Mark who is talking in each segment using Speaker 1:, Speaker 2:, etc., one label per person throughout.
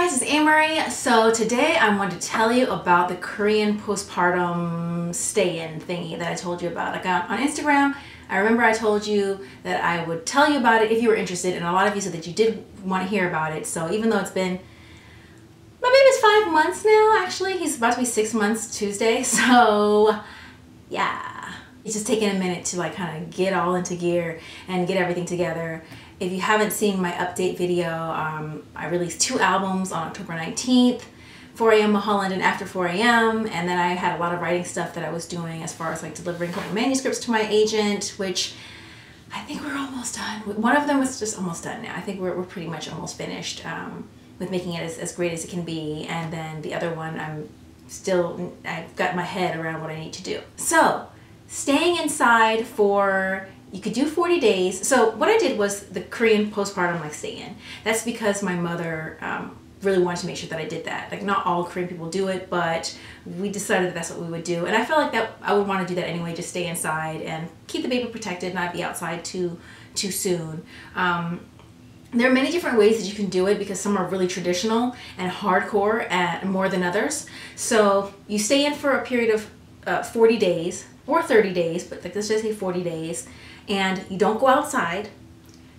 Speaker 1: guys, it's Amerie. So today I want to tell you about the Korean postpartum stay-in thingy that I told you about. I got on Instagram. I remember I told you that I would tell you about it if you were interested, and a lot of you said that you did want to hear about it. So even though it's been, my baby's 5 months now, actually. He's about to be 6 months Tuesday. So yeah, it's just taking a minute to like kind of get all into gear and get everything together. If you haven't seen my update video, I released 2 albums on October 19th, 4 a.m. Mulholland and After 4 a.m. And then I had a lot of writing stuff that I was doing as far as like delivering a couple manuscripts to my agent, which I think we're almost done. One of them was just almost done now. I think we're pretty much almost finished with making it as great as it can be. And then the other one, I've got my head around what I need to do. So staying inside for, you could do 40 days. So what I did was the Korean postpartum like stay-in. That's because my mother really wanted to make sure that I did that. Like not all Korean people do it, but we decided that that's what we would do. And I felt like that I would want to do that anyway, just stay inside and keep the baby protected, not be outside too soon. There are many different ways that you can do it because some are really traditional and hardcore and more than others. So you stay in for a period of 40 days or 30 days, but like let's just say 40 days. And you don't go outside,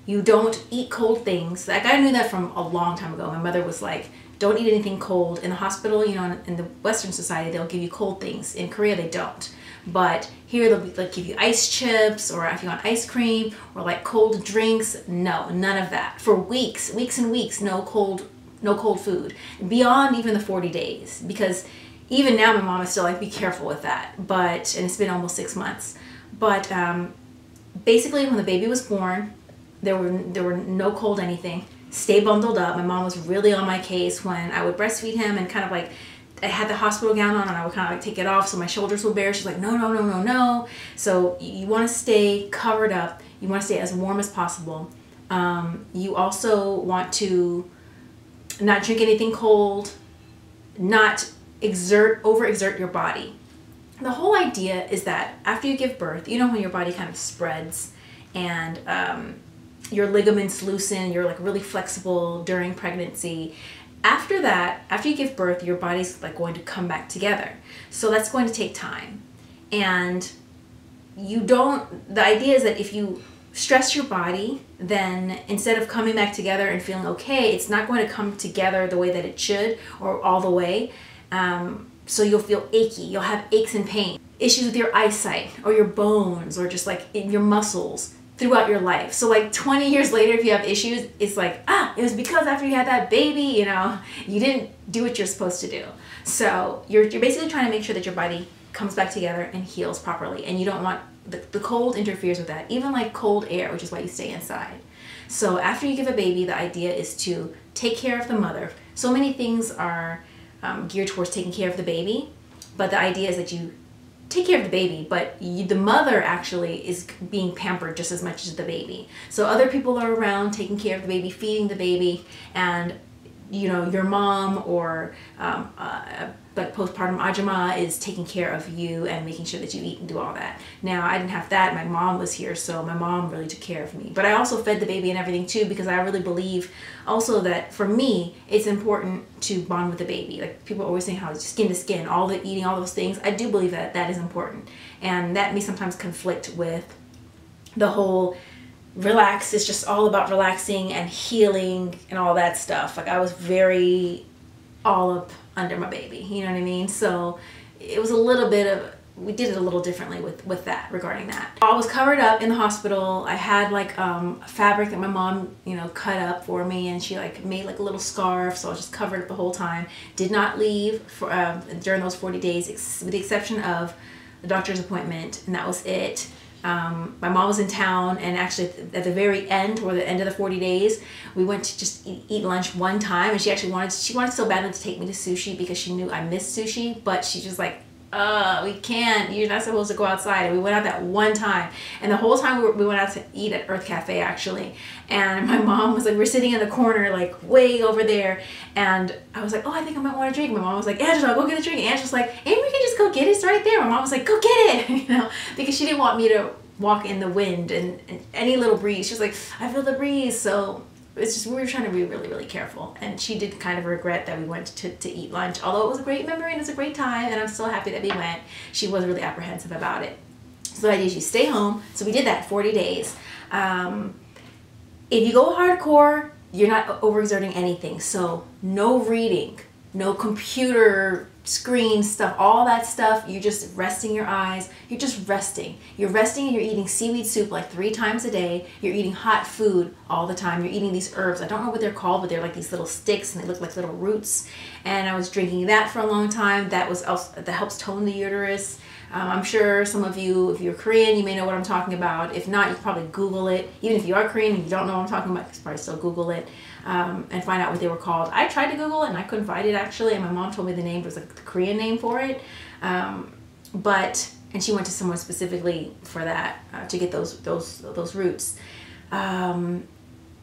Speaker 1: you don't eat cold things. Like I knew that from a long time ago. My mother was like, don't eat anything cold. In the hospital, you know, in the Western society, they'll give you cold things. In Korea, they don't. But here they'll like give you ice chips, or if you want ice cream, or like cold drinks. No, none of that. For weeks and weeks, no cold food. Beyond even the 40 days. Because even now my mom is still like, be careful with that. And it's been almost 6 months. But basically, when the baby was born, there were no cold anything. Stay bundled up. My mom was really on my case when I would breastfeed him and kind of like, I had the hospital gown on and I would kind of like take it off so my shoulders would bare. She's like, no, no, no, no, no. So you want to stay covered up. You want to stay as warm as possible. You also want to not drink anything cold, not overexert your body. The whole idea is that after you give birth, you know when your body kind of spreads and your ligaments loosen, you're like really flexible during pregnancy. After that, after you give birth, your body's like going to come back together. So that's going to take time. And the idea is that if you stress your body, then instead of coming back together and feeling okay, it's not going to come together the way that it should or all the way. So you'll feel achy, you'll have aches and pain, issues with your eyesight or your bones or just like in your muscles throughout your life. So like 20 years later, if you have issues, it's like, it was because after you had that baby, you know, you didn't do what you're supposed to do. So you're basically trying to make sure that your body comes back together and heals properly. And you don't want, the cold interferes with that, even like cold air, which is why you stay inside. So after you give a baby, the idea is to take care of the mother. So many things are geared towards taking care of the baby, but the idea is that you take care of the baby, but the mother actually is being pampered just as much as the baby. So other people are around taking care of the baby, feeding the baby, and you know, your mom or like postpartum ajama is taking care of you and making sure that you eat and do all that. Now, I didn't have that. My mom was here, so my mom really took care of me. But I also fed the baby and everything too, because I really believe also that for me, it's important to bond with the baby. Like people are always saying how skin to skin, all the eating, all those things. I do believe that that is important. And that may sometimes conflict with the whole relax. It's just all about relaxing and healing and all that stuff. Like I was very all up under my baby, you know what I mean? So it was a little bit of, we did it a little differently with that, regarding that. I was covered up in the hospital. I had like fabric that my mom, you know, cut up for me, and she like made like a little scarf, so I was just covered up the whole time. Did not leave for during those 40 days, with the exception of the doctor's appointment, and that was it. My mom was in town, and actually at the very end, or the end of the 40 days, we went to just eat lunch one time, and she wanted so badly to take me to sushi because she knew I missed sushi, but she just like, we can't, you're not supposed to go outside. And we went out that one time, and the whole time we went out to eat at Earth Cafe actually, and my mom was like, we're sitting in the corner like way over there, and I was like, oh, I think I might want a drink. My mom was like, Angela, go get a drink. And Angela's like, Amy, we can just go get it, it's right there. My mom was like, go get it, you know, because she didn't want me to walk in the wind and any little breeze. She's like, I feel the breeze. So it's just, we were trying to be really, really careful. And she did kind of regret that we went to eat lunch, although it was a great memory and it was a great time, and I'm so happy that we went. She was really apprehensive about it. So the idea is you stay home. So we did that 40 days. If you go hardcore, you're not overexerting anything. So no reading, no computer screen stuff, all that stuff. You're just resting your eyes. You're just resting. You're resting and you're eating seaweed soup like 3 times a day. You're eating hot food all the time. You're eating these herbs. I don't know what they're called, but they're like these little sticks and they look like little roots. And I was drinking that for a long time. That helps tone the uterus. I'm sure some of you, if you're Korean, you may know what I'm talking about. If not, you can probably Google it. Even if you are Korean and you don't know what I'm talking about, you can probably still Google it and find out what they were called. I tried to Google it and I couldn't find it actually, and my mom told me the name was like the Korean name for it. And she went to someone specifically for that to get those roots.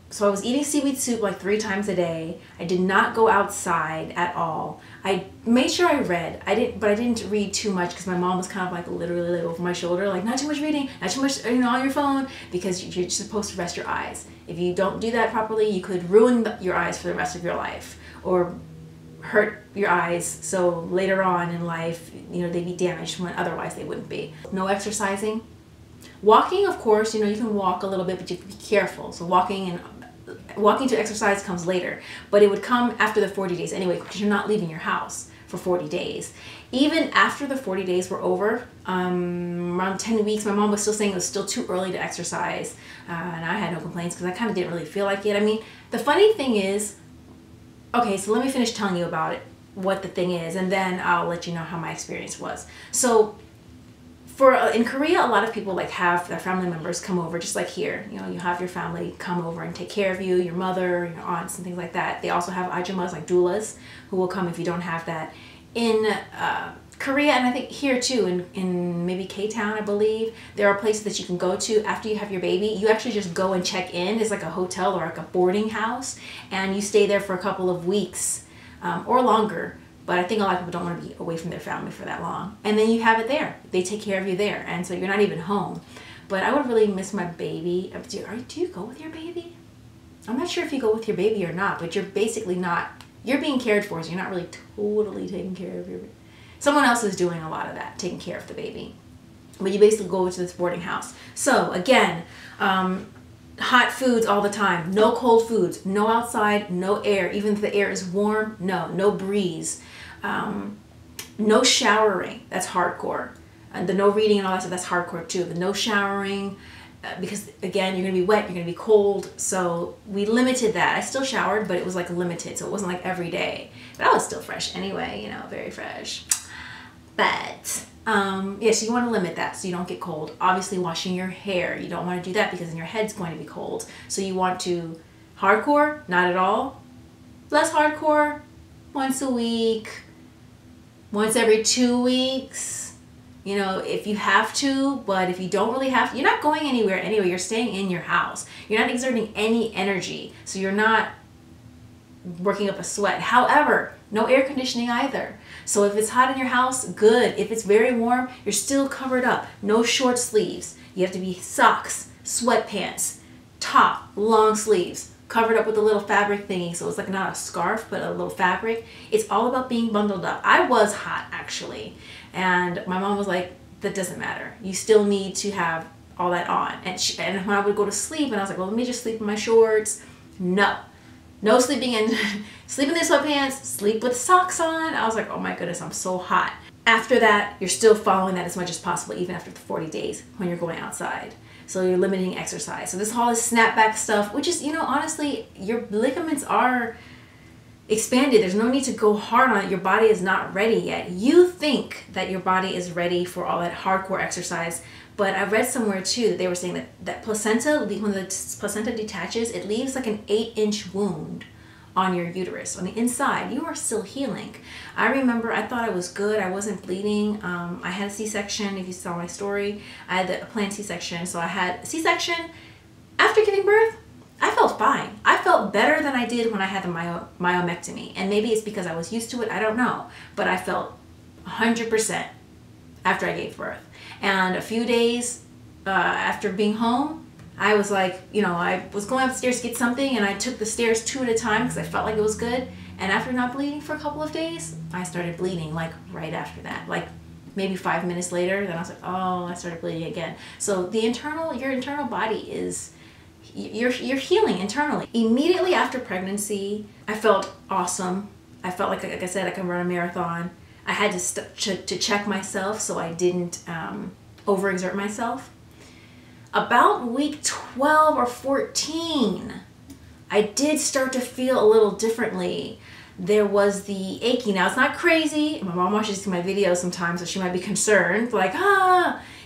Speaker 1: So I was eating seaweed soup like 3 times a day. I did not go outside at all. I made sure I read. But I didn't read too much because my mom was kind of like literally like over my shoulder, like not too much reading, not too much on your phone, because you're supposed to rest your eyes. If you don't do that properly, you could ruin your eyes for the rest of your life or hurt your eyes. So later on in life, they'd be damaged when otherwise they wouldn't be. No exercising. Walking, of course, you can walk a little bit, but you have to be careful. So walking to exercise comes later, but it would come after the 40 days anyway, because you're not leaving your house for 40 days. Even after the 40 days were over, around 10 weeks, my mom was still saying it was still too early to exercise, and I had no complaints because I kind of didn't really feel like it. I mean, the funny thing is, okay, so let me finish telling you about it, what the thing is, and then I'll let you know how my experience was. So in Korea, a lot of people have their family members come over, just like here. You have your family come over and take care of you, your mother, your aunts, and things like that. They also have ajumas, like doulas, who will come if you don't have that. In Korea, and I think here too, in maybe K-Town, I believe, there are places that you can go to after you have your baby. You actually just go and check in. It's like a hotel or like a boarding house, and you stay there for a couple of weeks or longer. But I think a lot of people don't want to be away from their family for that long. And then you have it there. They take care of you there. And so you're not even home. But I would really miss my baby. Do you go with your baby? I'm not sure if you go with your baby or not, but you're basically not, you're being cared for, so you're not really totally taking care of your baby. Someone else is doing a lot of that, taking care of the baby. But you basically go to this boarding house. So again, hot foods all the time, no cold foods, no outside, no air. Even if the air is warm, no breeze. No showering, that's hardcore. And the no reading and all that stuff, that's hardcore too. The no showering, because again, you're gonna be wet, you're gonna be cold. So we limited that. I still showered, but it was like limited. So it wasn't like every day. But I was still fresh anyway, very fresh. But yeah, so you want to limit that so you don't get cold. Obviously washing your hair, you don't want to do that because then your head's going to be cold. So you want to, hardcore, not at all. Less hardcore, once a week, once every 2 weeks, if you have to. But if you don't really have to, you're not going anywhere anyway. You're staying in your house. You're not exerting any energy. So you're not working up a sweat. However, no air conditioning either. So if it's hot in your house, good. If it's very warm, you're still covered up. No short sleeves. You have to be socks, sweatpants, top, long sleeves, covered up with a little fabric thingy. So it's like not a scarf, but a little fabric. It's all about being bundled up. I was hot actually. And my mom was like, that doesn't matter. You still need to have all that on. And when I would go to sleep, and I was like, well, let me just sleep in my shorts. No sleeping in, sleep in the sweatpants, sleep with socks on. I was like, oh my goodness, I'm so hot. After that, you're still following that as much as possible, even after the 40 days when you're going outside. So you're limiting exercise. So this whole snapback stuff, which is, honestly, your ligaments are expanded. There's no need to go hard on it. Your body is not ready yet. You think that your body is ready for all that hardcore exercise, but I read somewhere too that they were saying that placenta, when the placenta detaches, it leaves like an 8-inch wound on your uterus. On the inside, you are still healing. I remember I thought I was good. I wasn't bleeding. I had a C-section, if you saw my story. I had a planned C-section. So I had a C-section. After giving birth, I felt fine. I felt better than I did when I had the myomectomy. And maybe it's because I was used to it. I don't know. But I felt 100% after I gave birth. And a few days after being home, I was like, you know, I was going upstairs to get something and I took the stairs 2 at a time because I felt like it was good. And after not bleeding for a couple of days, I started bleeding like right after that. Like maybe 5 minutes later, then I was like, oh, I started bleeding again. So your internal body is, you're healing internally. Immediately after pregnancy, I felt awesome. I felt like I said, I could run a marathon. I had to check myself so I didn't overexert myself. About week 12 or 14, I did start to feel a little differently. There was the aching. Now, it's not crazy. My mom watches my videos sometimes, so she might be concerned, like,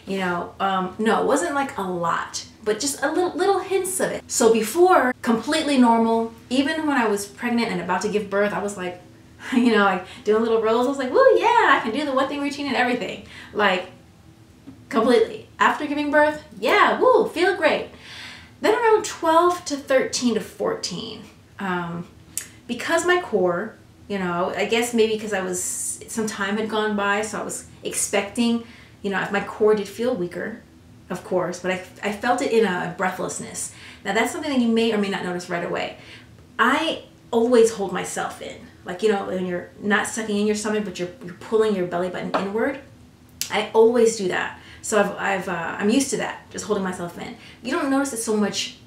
Speaker 1: you know, no, it wasn't like a lot, but just a little hints of it. So before, completely normal. Even when I was pregnant and about to give birth, I was like, you know, like doing little rolls. I was like, woo, yeah, I can do the one thing routine and everything. Like, completely. After giving birth, yeah, woo, feel great. Then around 12 to 13 to 14, because my core, you know, I guess maybe because some time had gone by, so I was expecting, you know, if my core did feel weaker, of course, but I felt it in a breathlessness. Now that's something that you may or may not notice right away. I always hold myself in, like, you know, when you're not sucking in your stomach, but you're pulling your belly button inward. I always do that. So I'm used to that, just holding myself in. You don't notice it so much.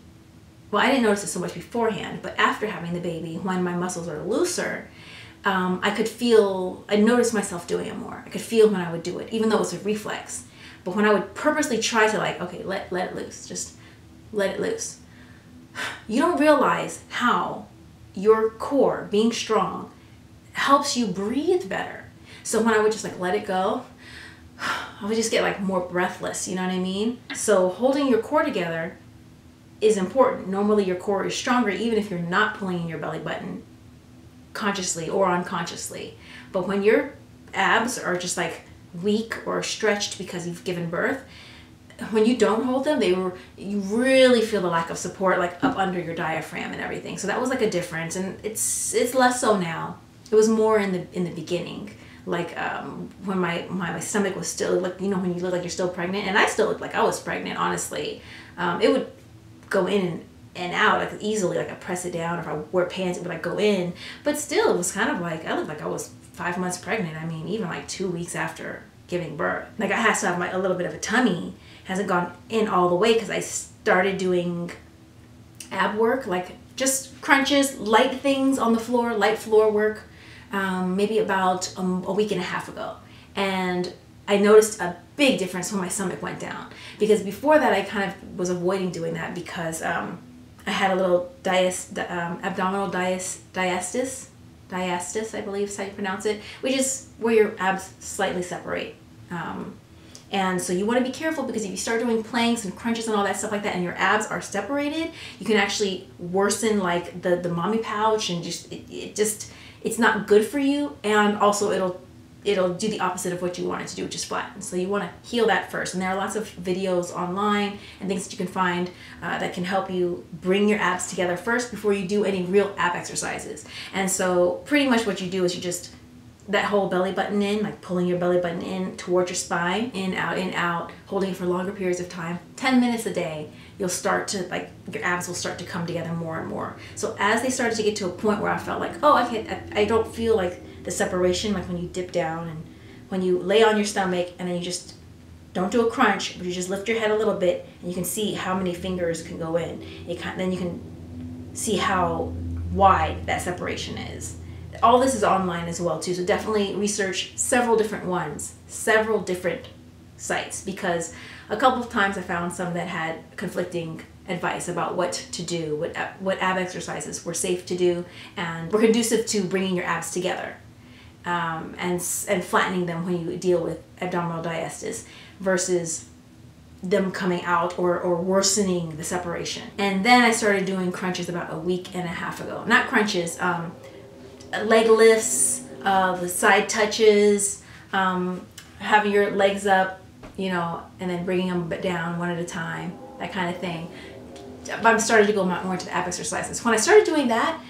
Speaker 1: Well, I didn't notice it so much beforehand, but after having the baby, when my muscles are looser, I noticed myself doing it more. I could feel when I would do it, even though it was a reflex. But when I would purposely try to, like, okay, let it loose, just let it loose. You don't realize how your core being strong helps you breathe better. So when I would just like let it go, I would just get like more breathless, you know what I mean? So holding your core together is important. Normally your core is stronger even if you're not pulling in your belly button consciously or unconsciously. But when your abs are just like weak or stretched because you've given birth, when you don't hold them, you really feel the lack of support, like up under your diaphragm and everything. So that was like a difference, and it's less so now. It was more in the beginning, like when my stomach was still, like, you know, when you look like you're still pregnant, and I still looked like I was pregnant, honestly. It would go in and out like easily, like I press it down, or if I wear pants, it would like go in, but still it was kind of like I looked like I was 5 months pregnant. I mean, even like 2 weeks after giving birth, like I had to have a little bit of a tummy. Hasn't gone in all the way because I started doing ab work, like just crunches, light things on the floor, light floor work, maybe about a week and a half ago. And I noticed a big difference when my stomach went down, because before that I kind of was avoiding doing that because I had a little abdominal diastasis, I believe is how you pronounce it, which is where your abs slightly separate. And so you want to be careful, because if you start doing planks and crunches and all that stuff like that and your abs are separated, you can actually worsen like the mommy pouch, and it's not good for you, and also it'll do the opposite of what you want it to do, which is flatten. So you want to heal that first. And there are lots of videos online and things that you can find that can help you bring your abs together first before you do any real ab exercises. And so pretty much what you do is you just, that whole belly button in, like pulling your belly button in towards your spine, in, out, holding it for longer periods of time, 10 minutes a day, you'll start to, like, your abs will start to come together more and more. So as they started to get to a point where I felt like, oh, I don't feel like the separation, like when you dip down and when you lay on your stomach and then you just don't do a crunch, but you just lift your head a little bit, and you can see how many fingers can go in. Then you can see how wide that separation is. All this is online as well too, so definitely research several different ones, several different sites, because a couple of times I found some that had conflicting advice about what to do, what ab exercises were safe to do and were conducive to bringing your abs together, and flattening them when you deal with abdominal diastasis versus them coming out or worsening the separation. And then I started doing crunches about a week and a half ago. Not crunches, leg lifts, the side touches, having your legs up, you know, and then bringing them down one at a time, that kind of thing. I'm starting to go more into the ab exercises. When I started doing that,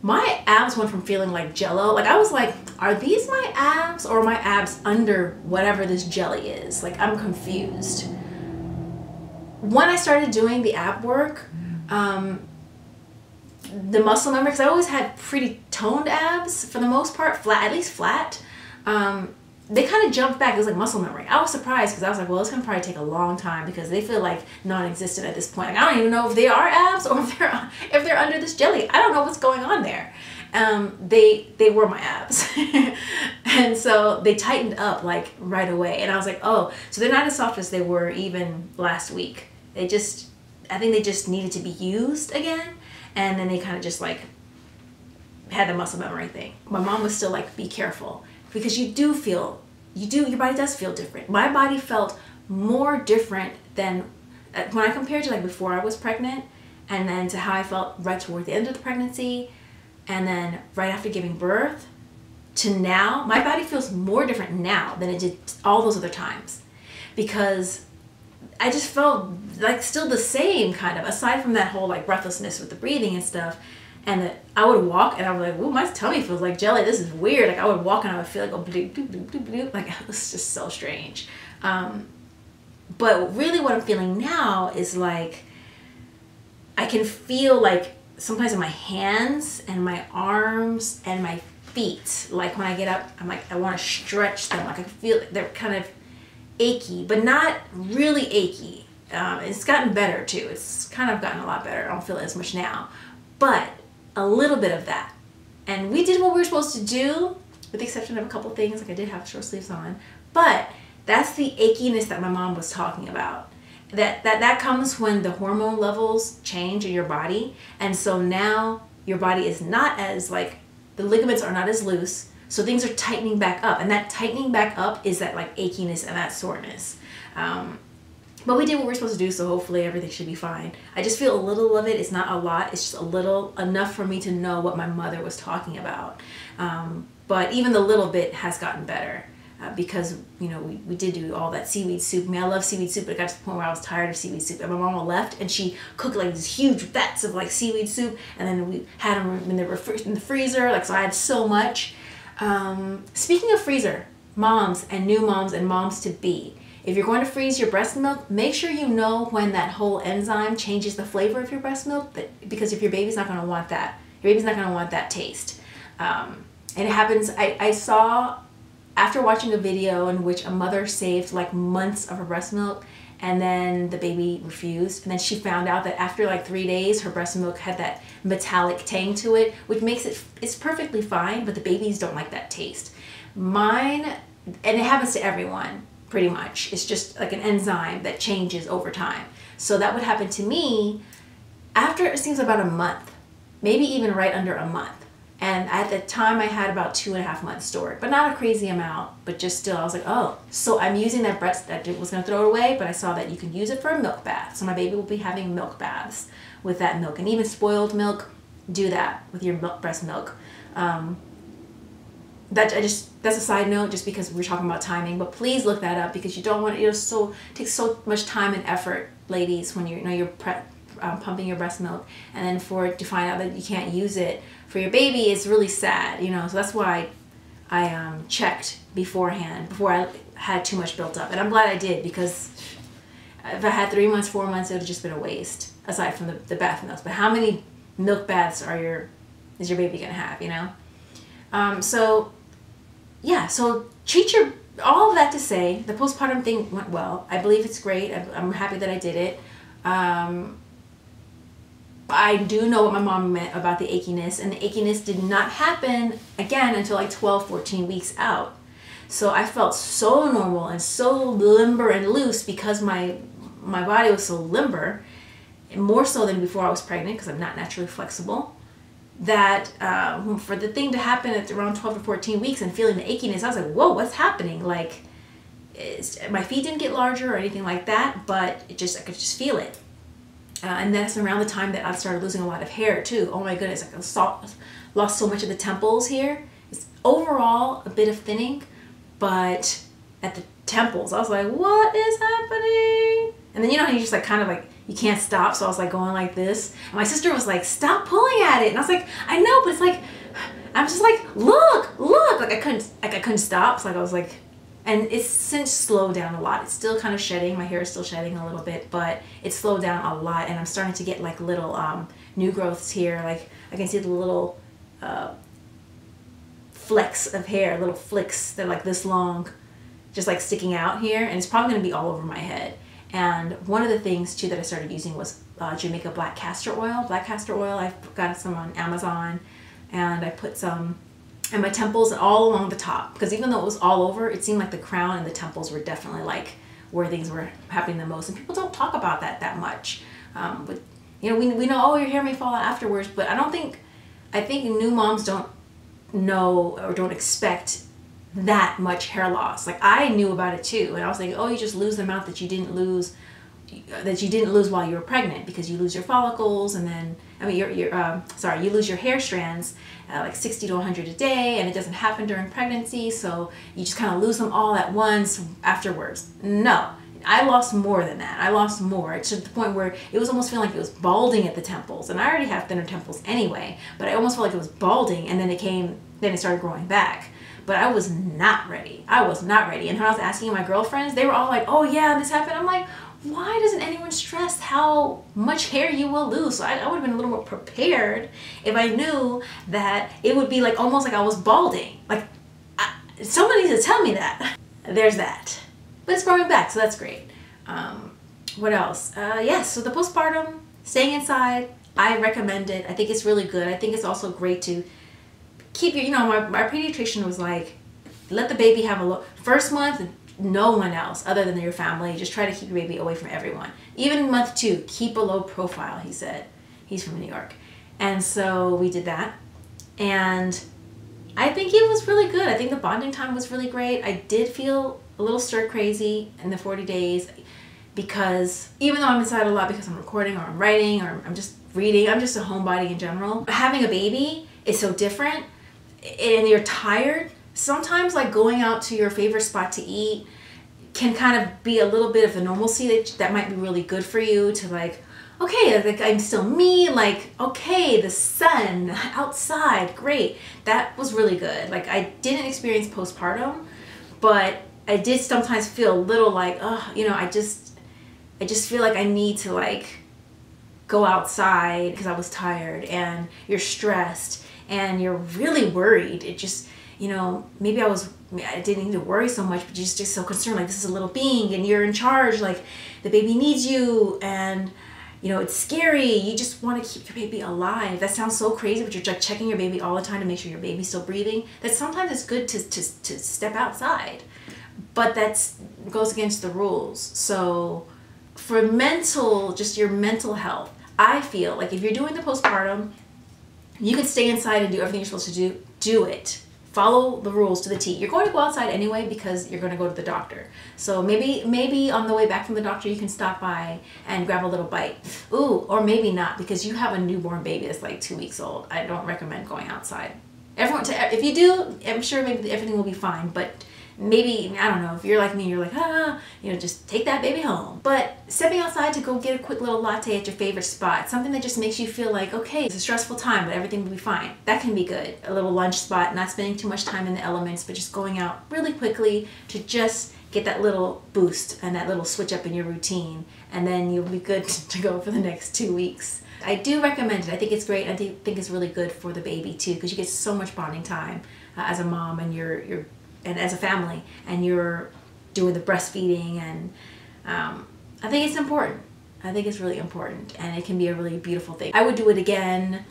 Speaker 1: my abs went from feeling like jello. Like I was like, are these my abs or my abs under whatever this jelly is? Like I'm confused. when I started doing the ab work, the muscle memory, because I always had pretty toned abs for the most part, flat, at least flat. They kind of jumped back. It was like muscle memory. I was surprised because I was like, well, it's gonna probably take a long time because they feel like non-existent at this point. Like, I don't even know if they are abs or if they're under this jelly. I don't know what's going on there. They were my abs, and so they tightened up like right away. And I was like, oh, so they're not as soft as they were even last week. I think they just needed to be used again, and then they kind of just like had the muscle memory thing. My mom was still like, be careful. Because your body does feel different. My body felt more different than when I compared to like before I was pregnant, and then to how I felt right toward the end of the pregnancy, and then right after giving birth to now. My body feels more different now than it did all those other times, because I just felt like still the same kind of, aside from that whole like breathlessness with the breathing and stuff. And I would walk and I was like, ooh, my tummy feels like jelly. This is weird. Like I would walk and I would feel like, oh, bloop, bloop, bloop, bloop, bloop. Like it was just so strange. But really what I'm feeling now is like, I can feel like sometimes in my hands and my arms and my feet, like when I get up, I'm like, I want to stretch them. Like I feel like they're kind of achy, but not really achy. It's gotten better too. It's kind of gotten a lot better. I don't feel it as much now, but a little bit of that. And we did what we were supposed to do, with the exception of a couple things, like I did have short sleeves on, but that's the achiness that my mom was talking about. That comes when the hormone levels change in your body, and so now your body is not as like, the ligaments are not as loose, so things are tightening back up, and that tightening back up is that like achiness and that soreness. But we did what we were supposed to do, so hopefully everything should be fine. I just feel a little of it. It's not a lot. It's just a little, enough for me to know what my mother was talking about. But even the little bit has gotten better because, you know, we did do all that seaweed soup. I mean, I love seaweed soup, but it got to the point where I was tired of seaweed soup. And my mama left, and she cooked like these huge vats of like seaweed soup, and then we had them in the freezer. Like, so I had so much. Speaking of freezer, moms and new moms and moms to be. If you're going to freeze your breast milk, make sure you know when that whole enzyme changes the flavor of your breast milk, because if your baby's not going to want that, your baby's not going to want that taste. And it happens, I saw, after watching a video in which a mother saved like months of her breast milk, and then the baby refused, and then she found out that after like 3 days, her breast milk had that metallic tang to it, which makes it's perfectly fine, but the babies don't like that taste. Mine, and it happens to everyone, pretty much. It's just like an enzyme that changes over time. So that would happen to me after, it seems, about a month, maybe even right under a month. And at the time I had about 2.5 months stored, but not a crazy amount, but just still, I was like, oh, so I'm using that breast, that was gonna throw it away, but I saw that you can use it for a milk bath. So my baby will be having milk baths with that milk, and even spoiled milk, do that with your breast milk. That's a side note, just because we're talking about timing, but please look that up, because you don't want it, it takes so much time and effort, ladies, when you're pumping your breast milk, and then to find out that you can't use it for your baby is really sad, you know. So that's why I checked beforehand, before I had too much built up, and I'm glad I did, because if I had 3 months, 4 months, it would have just been a waste, aside from the bath milks. But how many milk baths is your baby gonna have, you know? So yeah, so all of that to say, the postpartum thing went well. I believe it's great. I'm happy that I did it. I do know what my mom meant about the achiness, and the achiness did not happen again until like 12, 14 weeks out. So I felt so normal and so limber and loose, because my body was so limber, more so than before I was pregnant, because I'm not naturally flexible, that for the thing to happen at around 12 to 14 weeks and feeling the achiness, I was like, whoa, what's happening? Like, my feet didn't get larger or anything like that, but I could just feel it. And that's around the time that I started losing a lot of hair too. Oh my goodness, like I lost so much of the temples here. It's overall a bit of thinning, but at the temples, I was like, what is happening? And then, you know how you just like kind of like, you can't stop, so I was like going like this. And my sister was like, stop pulling at it. And I was like, I know, but it's like, I'm just like, look. Like I couldn't stop. So like I was like, And it's since slowed down a lot. It's still kind of shedding. My hair is still shedding a little bit, but it's slowed down a lot. And I'm starting to get like little new growths here. Like I can see the little flecks of hair, little flicks. They're like this long, just like sticking out here. And it's probably going to be all over my head. And one of the things too that I started using was Jamaica black castor oil. Black castor oil, I've got some on Amazon, and I put some in my temples and all along the top, because even though it was all over, it seemed like the crown and the temples were definitely like where things were happening the most. And people don't talk about that much. But you know, we know, oh, your hair may fall out afterwards, but I think new moms don't know or don't expect that much hair loss. Like I knew about it too, and I was like, oh, you just lose the amount that you didn't lose while you were pregnant, because you lose your follicles, and then you lose your hair strands like 60 to 100 a day, and it doesn't happen during pregnancy, so you just kind of lose them all at once afterwards. No, I lost more than that. I lost more, to the point where it was almost feeling like it was balding at the temples, and I already have thinner temples anyway, but I almost felt like it was balding, and then it started growing back. But I was not ready. I was not ready. And when I was asking my girlfriends, they were all like, oh yeah, this happened. I'm like, why doesn't anyone stress how much hair you will lose? So I would have been a little more prepared if I knew that it would be like almost like I was balding. Like somebody needs to tell me that. There's that. But it's growing back, so that's great. What else? Yes, so the postpartum, staying inside, I recommend it. I think it's really good. I think it's also great to keep your, my pediatrician was like, let the baby have a first month, no one else other than your family. Just try to keep your baby away from everyone. Even month 2, keep a low profile, he said. He's from New York. And so we did that. And I think it was really good. I think the bonding time was really great. I did feel a little stir crazy in the 40 days because even though I'm inside a lot because I'm recording or I'm writing or I'm just reading, I'm just a homebody in general. Having a baby is so different, and you're tired. Sometimes like going out to your favorite spot to eat can kind of be a little bit of a normalcy that might be really good for you to like, okay, like I'm still me, like, okay, the sun outside, great. That was really good. Like I didn't experience postpartum, but I did sometimes feel a little like, oh, I just feel like I need to like go outside because I was tired, and you're stressed and you're really worried. It just, maybe I didn't need to worry so much, but you're just so concerned, like this is a little being and you're in charge, like the baby needs you, and it's scary. You just want to keep your baby alive. That sounds so crazy, but you're like checking your baby all the time to make sure your baby's still breathing. That sometimes it's good to step outside, but that goes against the rules. So for just your mental health, I feel like if you're doing the postpartum, you can stay inside and do everything you're supposed to do it. Follow the rules to the T. You're going to go outside anyway because you're going to go to the doctor. So maybe on the way back from the doctor you can stop by and grab a little bite. Ooh, or maybe not, because you have a newborn baby that's like 2 weeks old. I don't recommend going outside. If you do, I'm sure maybe everything will be fine, but maybe, I don't know, if you're like me, you're like, just take that baby home. But stepping outside to go get a quick little latte at your favorite spot, something that just makes you feel like, okay, it's a stressful time, but everything will be fine. That can be good. A little lunch spot, not spending too much time in the elements, but just going out really quickly to just get that little boost and that little switch up in your routine, and then you'll be good to go for the next 2 weeks. I do recommend it. I think it's great. I think it's really good for the baby too, because you get so much bonding time as a mom and and as a family, and you're doing the breastfeeding, and I think it's important. I think it's really important, and it can be a really beautiful thing. I would do it again.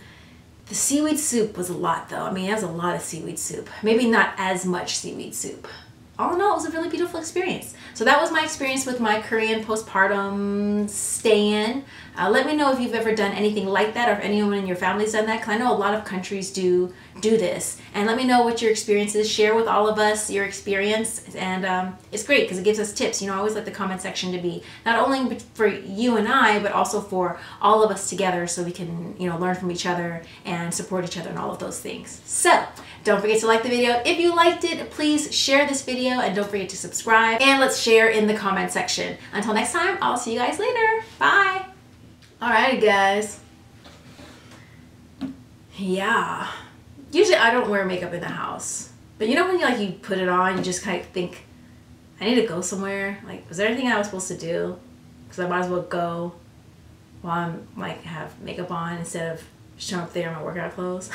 Speaker 1: The seaweed soup was a lot though. I mean, it was a lot of seaweed soup. Maybe not as much seaweed soup. All in all, it was a really beautiful experience. So that was my experience with my Korean postpartum stay-in. Let me know if you've ever done anything like that, or if anyone in your family's done that, because I know a lot of countries do this. And let me know what your experience is. Share with all of us your experience, and it's great because it gives us tips. I always like the comment section to be not only for you and I, but also for all of us together, so we can learn from each other and support each other and all of those things. So don't forget to like the video. If you liked it, please share this video, and don't forget to subscribe, and let's share in the comment section. Until next time, I'll see you guys later. Bye. Alrighty guys. Yeah. Usually I don't wear makeup in the house, but when you put it on, you just kind of think, I need to go somewhere. Like, was there anything I was supposed to do? Because I might as well go while I'm like have makeup on instead of showing up there in my workout clothes.